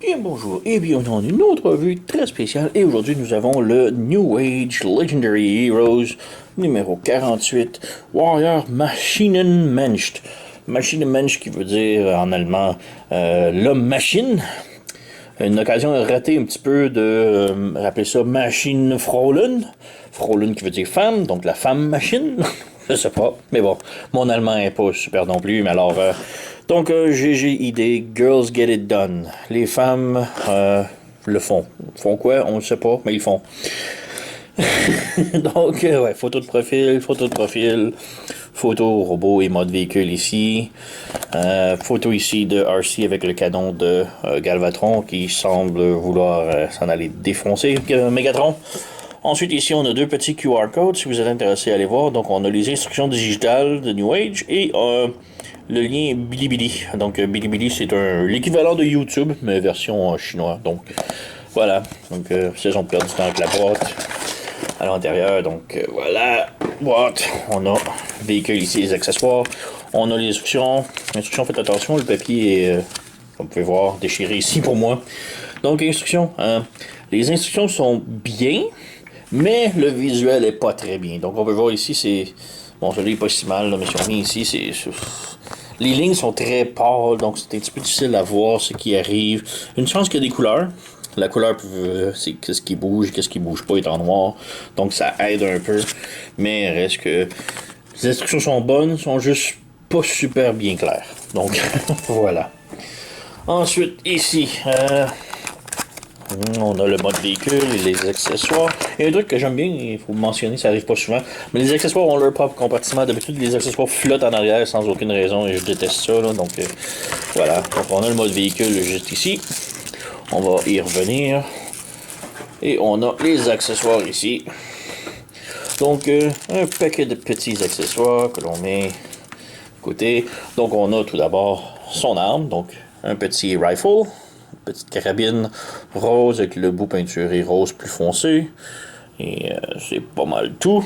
Bien bonjour et bienvenue dans une autre revue très spéciale et aujourd'hui nous avons le New Age Legendary Heroes numéro 48 Warrior Maschinenmensch. Maschinenmensch qui veut dire en allemand l'homme machine. Une occasion ratée un petit peu de rappeler ça Maschinenfrauen. Frauen qui veut dire femme, donc la femme machine. Je sais pas, mais bon, mon allemand est pas super non plus, mais alors... Donc, GGID, Girls Get It Done. Les femmes le font. Font quoi? On ne sait pas, mais ils font. Donc, ouais, photo de profil, photo robot et mode véhicule ici. Photo ici de RC avec le canon de Galvatron qui semble vouloir s'en aller défoncer Megatron. Ensuite, ici, on a deux petits QR codes si vous êtes intéressé à aller voir. Donc, on a les instructions digitales de New Age et le lien Bilibili. Donc, Bilibili, c'est l'équivalent de YouTube, mais version chinois. Donc, voilà. Donc, saison de perdre du temps avec la boîte à l'intérieur. Donc, voilà. Boîte. On a véhicule ici, les accessoires. On a les instructions. Instructions, faites attention, le papier est, comme vous pouvez voir, déchiré ici pour moi. Donc, instructions. Les instructions sont bien, mais le visuel est pas très bien. Donc, on peut voir ici, c'est... Bon, celui-là n'est pas si mal, là, mais si on vient ici, c'est... Les lignes sont très pâles, donc c'est un petit peu difficile à voir ce qui arrive. Une chance qu'il y a des couleurs. La couleur, c'est qu'est-ce qui bouge pas est en noir. Donc ça aide un peu. Mais reste que les instructions sont bonnes, sont juste pas super bien claires. Donc voilà. Ensuite, ici, on a le mode véhicule et les accessoires. Et un truc que j'aime bien, il faut mentionner, ça arrive pas souvent, mais les accessoires ont leur propre compartiment. D'habitude, les accessoires flottent en arrière sans aucune raison et je déteste ça. Là, donc voilà, donc on a le mode véhicule juste ici. On va y revenir. Et on a les accessoires ici. Donc un paquet de petits accessoires que l'on met de côté. Donc on a tout d'abord son arme, donc un petit rifle. Petite carabine rose avec le bout peinturé rose plus foncé. Et c'est pas mal tout.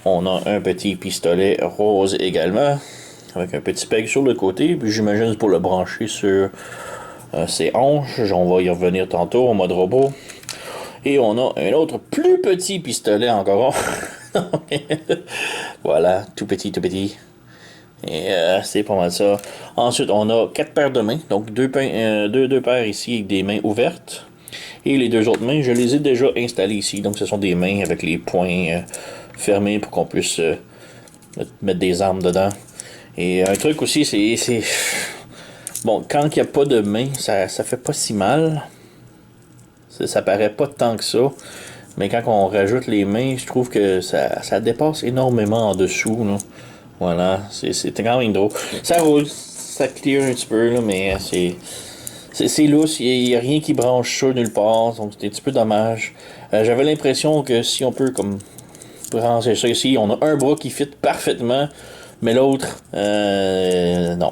On a un petit pistolet rose également. Avec un petit peg sur le côté. Puis j'imagine pour le brancher sur ses hanches. On va y revenir tantôt en mode robot. Et on a un autre plus petit pistolet encore. Voilà, tout petit, tout petit. Et c'est pas mal ça. Ensuite, on a 4 paires de mains. Donc, deux paires ici avec des mains ouvertes. Et les deux autres mains, je les ai déjà installées ici. Donc, ce sont des mains avec les poings fermés pour qu'on puisse mettre des armes dedans. Et un truc aussi, c'est... Bon, quand il n'y a pas de mains, ça fait pas si mal. Ça paraît pas tant que ça. Mais quand on rajoute les mains, je trouve que ça dépasse énormément en dessous, là. Voilà, c'était quand même drôle. Ça roule, ça clear un petit peu, là, mais c'est lousse, il n'y a rien qui branche ça nulle part, donc c'est un petit peu dommage. J'avais l'impression que si on peut comme brancher ça ici, on a un bras qui fit parfaitement, mais l'autre, non.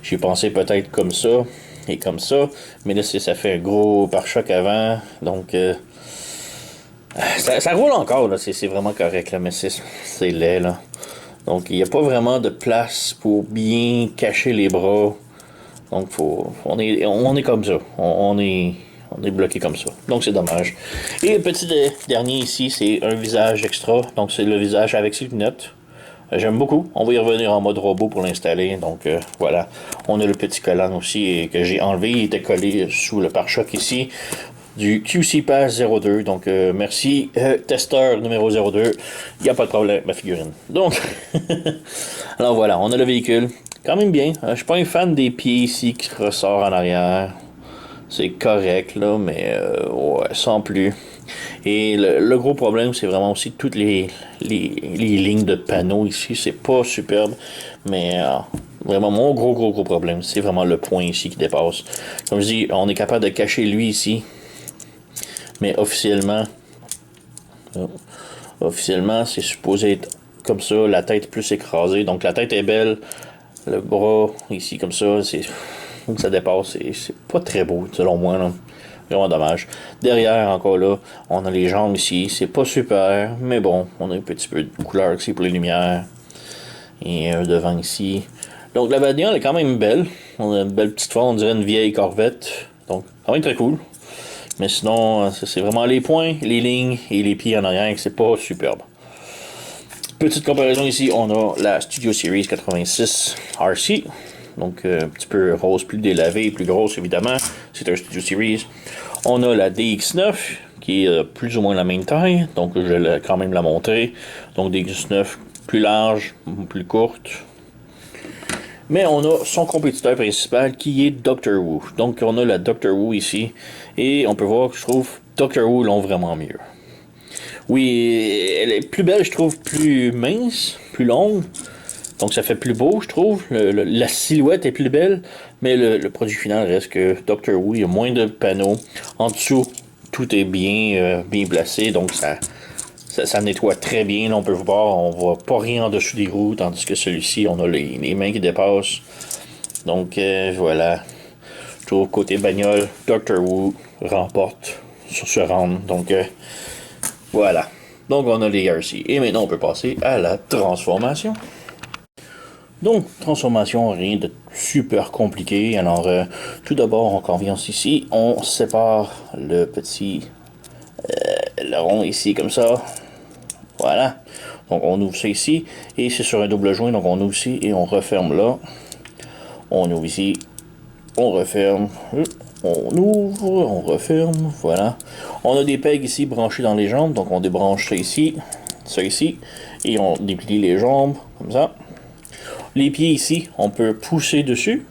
J'ai pensé peut-être comme ça et comme ça, mais là ça fait un gros pare-choc avant, donc... ça roule encore, là, c'est vraiment correct, là, mais c'est laid, là. Donc, il n'y a pas vraiment de place pour bien cacher les bras. Donc, on est comme ça. On est bloqué comme ça. Donc, c'est dommage. Et le petit dernier ici, c'est un visage extra. Donc, c'est le visage avec ses lunettes. J'aime beaucoup. On va y revenir en mode robot pour l'installer. Donc, voilà. On a le petit collant aussi que j'ai enlevé. Il était collé sous le pare-choc ici. Du QC Pass 02, donc merci testeur numéro 02, il n'y a pas de problème ma figurine. Donc, alors voilà, on a le véhicule, quand même bien, je suis pas un fan des pieds ici qui ressortent en arrière, c'est correct là, mais ouais, sans plus. Et le gros problème, c'est vraiment aussi toutes les lignes de panneaux ici, c'est pas superbe, mais... Vraiment, mon gros problème, c'est vraiment le point ici qui dépasse. Comme je dis, on est capable de cacher lui ici. Mais officiellement, c'est supposé être comme ça, la tête plus écrasée. Donc la tête est belle, le bras ici comme ça, ça dépasse. C'est pas très beau, selon moi. Là. Vraiment dommage. Derrière, encore là, on a les jambes ici. C'est pas super, mais bon, on a un petit peu de couleur ici pour les lumières. Et devant ici. Donc la bagnole est quand même belle. On a une belle petite forme, on dirait une vieille Corvette. Donc, quand même très cool. Mais sinon, c'est vraiment les points, les lignes et les pieds en arrière que c'est pas superbe. Petite comparaison ici, on a la Studio Series 86 RC. Donc, un petit peu rose, plus délavé, plus grosse évidemment. C'est un Studio Series. On a la DX9 qui est plus ou moins la même taille. Donc, je vais quand même la montrer. Donc, DX9 plus large, plus courte. Mais on a son compétiteur principal qui est Doctor Who. Donc, on a la Doctor Who ici. Et on peut voir que je trouve Doctor Who l'ont vraiment mieux. Oui, elle est plus belle, je trouve, plus mince, plus longue. Donc ça fait plus beau, je trouve. La silhouette est plus belle, mais le produit final reste que Doctor Who, il y a moins de panneaux. En dessous, tout est bien placé, donc ça nettoie très bien. Là, on peut voir, on voit pas rien en dessous des roues, tandis que celui-ci, on a les mains qui dépassent. Donc voilà. Je trouve côté bagnole, Doctor Who remporte sur ce round. Donc voilà. Donc on a les RC. Et maintenant on peut passer à la transformation. Donc, transformation, rien de super compliqué. Alors, tout d'abord, on convient ici. On sépare le petit le rond ici, comme ça. Voilà. Donc, on ouvre ça ici. Et c'est sur un double joint. Donc, on ouvre ici et on referme là. On ouvre ici. On referme. On ouvre. On referme. Voilà. On a des pegs ici branchés dans les jambes. Donc, on débranche ça ici. Ça ici. Et on déplie les jambes. Comme ça. Les pieds ici, on peut pousser dessus.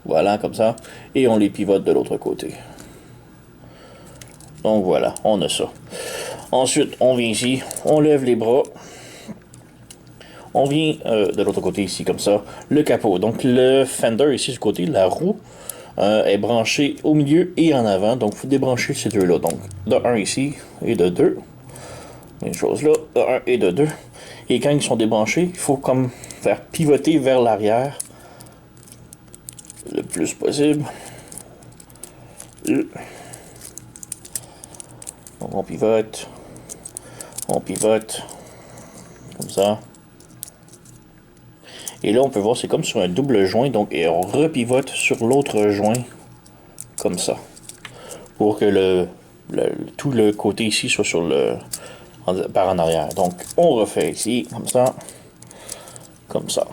Voilà, comme ça. Et on les pivote de l'autre côté. Donc voilà, on a ça. Ensuite, on vient ici, on lève les bras. On vient de l'autre côté ici, comme ça. Le capot. Donc le fender ici du côté, la roue, est branchée au milieu et en avant. Donc il faut débrancher ces deux-là. Donc de 1 ici et de 2. Même chose là, de 1 et de 2. Et quand ils sont débranchés, il faut comme faire pivoter vers l'arrière le plus possible. Donc on pivote, comme ça. Et là on peut voir c'est comme sur un double joint, donc et on repivote sur l'autre joint, comme ça. Pour que tout le côté ici soit sur par en arrière. Donc on refait ici, comme ça. Comme ça.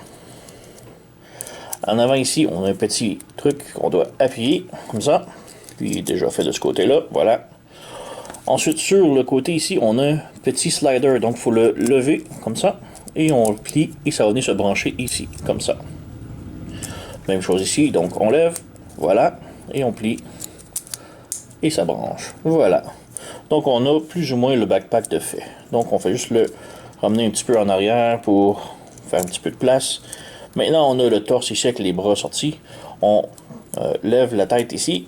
En avant ici, on a un petit truc qu'on doit appuyer, comme ça. Puis il est déjà fait de ce côté-là, voilà. Ensuite, sur le côté ici, on a un petit slider. Donc il faut le lever, comme ça. Et on le plie, et ça va venir se brancher ici, comme ça. Même chose ici, donc on lève, voilà. Et on plie. Et ça branche, voilà. Donc on a plus ou moins le backpack de fait. Donc on fait juste le ramener un petit peu en arrière pour faire un petit peu de place. Maintenant on a le torse ici avec les bras sortis. On lève la tête ici.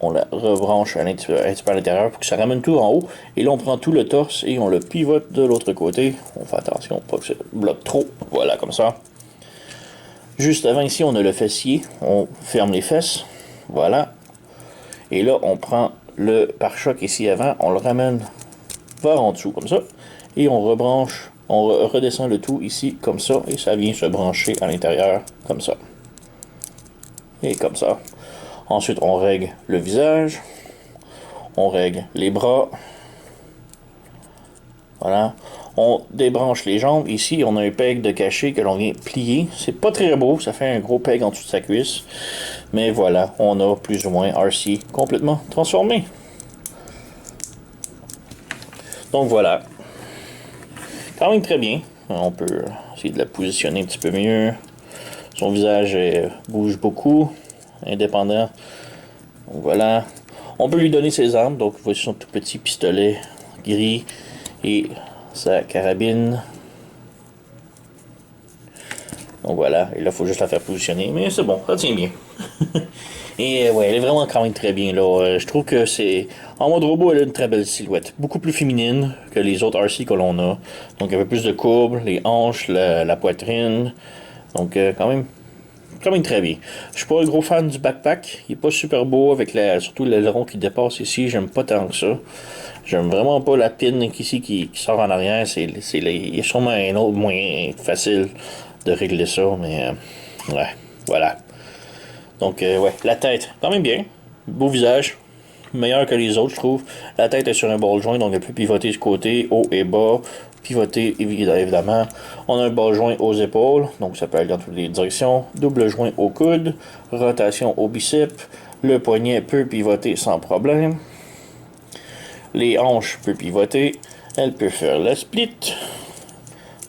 On la rebranche un petit peu à l'intérieur pour que ça ramène tout en haut. Et là on prend tout le torse et on le pivote de l'autre côté. On fait attention pas que ça bloque trop. Voilà, comme ça. Juste avant ici on a le fessier. On ferme les fesses. Voilà. Et là, on prend le pare-choc ici avant, on le ramène vers en dessous, comme ça. Et on rebranche, on redescend le tout ici, comme ça. Et ça vient se brancher à l'intérieur, comme ça. Et comme ça. Ensuite, on règle le visage. On règle les bras. Voilà. On débranche les jambes. Ici, on a un peg de cachet que l'on vient plier. C'est pas très beau, ça fait un gros peg en dessous de sa cuisse. Mais voilà, on a plus ou moins RC complètement transformé. Donc voilà. Quand même très bien. On peut essayer de la positionner un petit peu mieux. Son visage bouge beaucoup. Indépendant. Donc voilà. On peut lui donner ses armes. Donc voici son tout petit pistolet gris. Et sa carabine. Donc voilà, et là il faut juste la faire positionner, mais c'est bon, ça tient bien. Et ouais, elle est vraiment quand même très bien là. Je trouve que c'est en mode robot, elle a une très belle silhouette, beaucoup plus féminine que les autres RC que l'on a. Donc un peu plus de courbes, les hanches, la poitrine. Donc quand même très bien. Je suis pas un gros fan du backpack, il est pas super beau avec surtout l'aileron qui dépasse ici, j'aime pas tant que ça. J'aime vraiment pas la pine ici qui sort en arrière. Il y a sûrement un autre moyen facile de régler ça, mais ouais, voilà. Donc, ouais, la tête, quand même bien. Beau visage. Meilleur que les autres, je trouve. La tête est sur un ball joint, donc elle peut pivoter ce côté, haut et bas. Pivoter, évidemment. On a un ball joint aux épaules, donc ça peut aller dans toutes les directions. Double joint au coude. Rotation au biceps. Le poignet peut pivoter sans problème. Les hanches peuvent pivoter. Elle peut faire la split.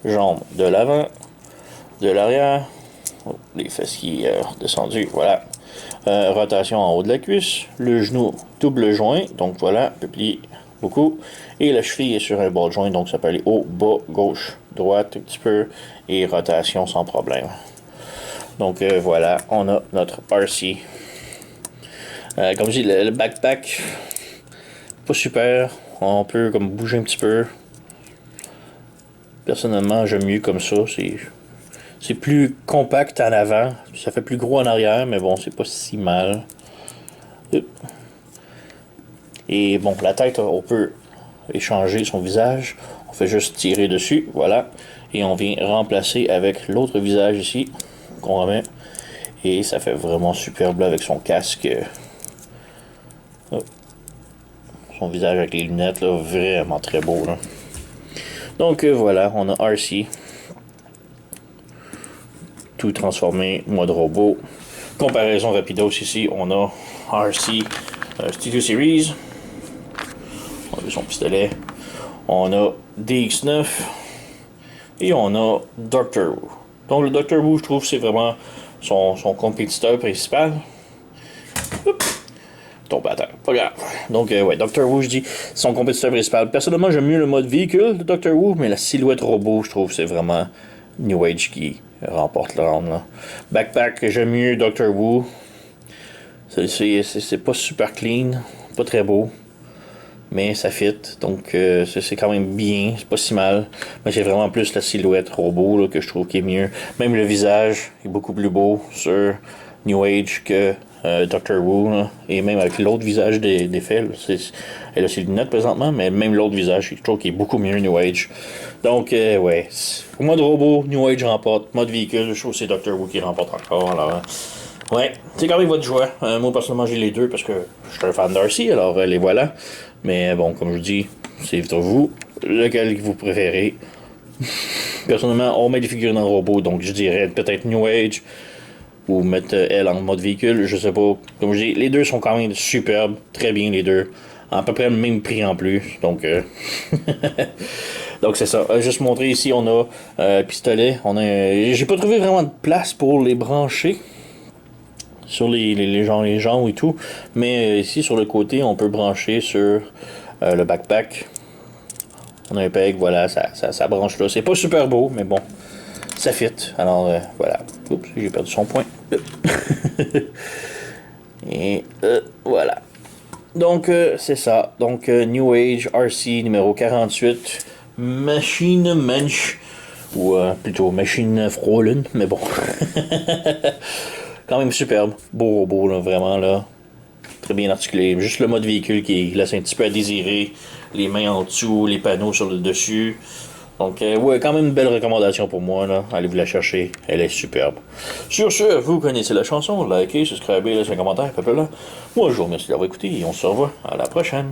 Jambes de l'avant, de l'arrière. Oh, les fessiers descendus, voilà. Rotation en haut de la cuisse. Le genou double joint, donc voilà, peut plier beaucoup. Et la cheville est sur un ball joint, donc ça peut aller haut, bas, gauche, droite, un petit peu. Et rotation sans problème. Donc voilà, on a notre RC. Comme je dis, le backpack, pas super. On peut comme bouger un petit peu. Personnellement, j'aime mieux comme ça. C'est plus compact en avant. Ça fait plus gros en arrière, mais bon, c'est pas si mal. Et bon, la tête, on peut échanger son visage. On fait juste tirer dessus, voilà. Et on vient remplacer avec l'autre visage ici, qu'on remet. Et ça fait vraiment superbe là, avec son casque. Son visage avec les lunettes, là, vraiment très beau. Là. Donc voilà, on a RC. Tout transformé, mode robot. Comparaison rapidos ici, on a RC Studio Series. On a son pistolet. On a DX9. Et on a Doctor Who. Donc le Doctor Who, je trouve, c'est vraiment son compétiteur principal. Oups. Tombe à terre, pas grave. Donc, ouais, Doctor Who, je dis, son compétiteur principal. Personnellement, j'aime mieux le mode véhicule de Doctor Who, mais la silhouette robot, je trouve, c'est vraiment New Age qui remporte le round. Là. Backpack, j'aime mieux Doctor Who. C'est pas super clean, pas très beau, mais ça fit. Donc, c'est quand même bien, c'est pas si mal. Mais j'ai vraiment plus la silhouette robot là, que je trouve qui est mieux. Même le visage est beaucoup plus beau sur New Age que Doctor Who, là. Et même avec l'autre visage des faits, elle a ses lunettes présentement, mais même l'autre visage, je trouve qu'il est beaucoup mieux New Age. Donc, ouais, au mode robot, New Age remporte. Mode véhicule, je trouve que c'est Doctor Who qui remporte encore. Alors, ouais, c'est quand même votre choix. Moi, personnellement, j'ai les deux parce que je suis un fan d'Arcy, alors les voilà. Mais bon, comme je vous dis, c'est vous, lequel vous préférez. Personnellement, on met des figurines en robot, donc je dirais peut-être New Age. Ou mettre elle en mode véhicule, je sais pas. Comme je dis, les deux sont quand même superbes, très bien les deux. À peu près le même prix en plus. Donc, donc c'est ça. Juste montrer ici, on a pistolet. J'ai pas trouvé vraiment de place pour les brancher sur les jambes et tout. Mais ici sur le côté, on peut brancher sur le backpack. On a un peg, voilà, ça branche là. C'est pas super beau, mais bon. Ça fit. Alors, voilà. Oups, j'ai perdu son point. Et voilà. Donc, c'est ça. Donc, New Age RC numéro 48. Machine Mensch. Ou plutôt Machine Frohlen. Mais bon. Quand même superbe. Beau robot, là, vraiment, là. Très bien articulé. Juste le mode véhicule qui laisse un petit peu à désirer. Les mains en dessous, les panneaux sur le dessus. Donc, ouais, quand même une belle recommandation pour moi, là. Allez vous la chercher, elle est superbe. Sur ce, vous connaissez la chanson, likez, subscribez, laissez un commentaire, peu là. Moi, je vous remercie d'avoir écouté et on se revoit à la prochaine.